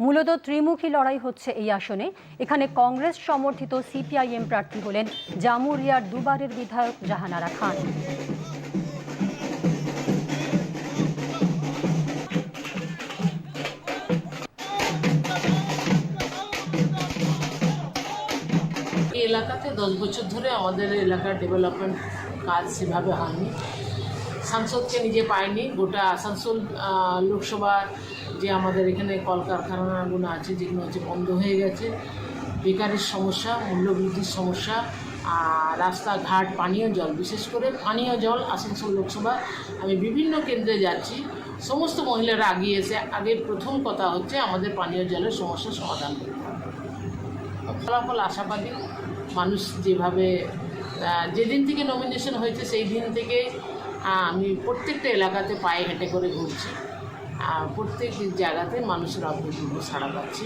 মূলত ত্রিমুখী লড়াই হচ্ছে এই আসনে। এখানে কংগ্রেস সমর্থিত সিপিআইএম প্রার্থী হলেন জামুরিয়ার দুবারের বিধায়ক জাহানারা খান। এই এলাকাতে 10 বছর ধরে আমাদের এলাকার ডেভেলপমেন্ট কাজ সেভাবে হয়নি। সাংসদকে নিজে পায়নি। গোটা আসানসোল লোকসভা যে আমাদের এখানে কলকারখানাগুলো আছে, যেগুলো হচ্ছে বন্ধ হয়ে গেছে, বেকারের সমস্যা, মূল্যবৃদ্ধির সমস্যা, রাস্তাঘাট, পানীয় জল, বিশেষ করে পানীয় জল আসানসোল লোকসভা আমি বিভিন্ন কেন্দ্রে যাচ্ছি, সমস্ত মহিলারা এগিয়ে এসে আগের প্রথম কথা হচ্ছে আমাদের পানীয় জলের সমস্যার সমাধান করতে হবে। ফলাফল আশাবাদী। মানুষ যেভাবে যেদিন থেকে নমিনেশন হয়েছে সেই দিন থেকে আমি প্রত্যেকটা এলাকাতে পায়ে হেঁটে করে ঘুরছি, প্রত্যেক জায়গাতে মানুষের অভূতপূর্ব সাড়া পাচ্ছি।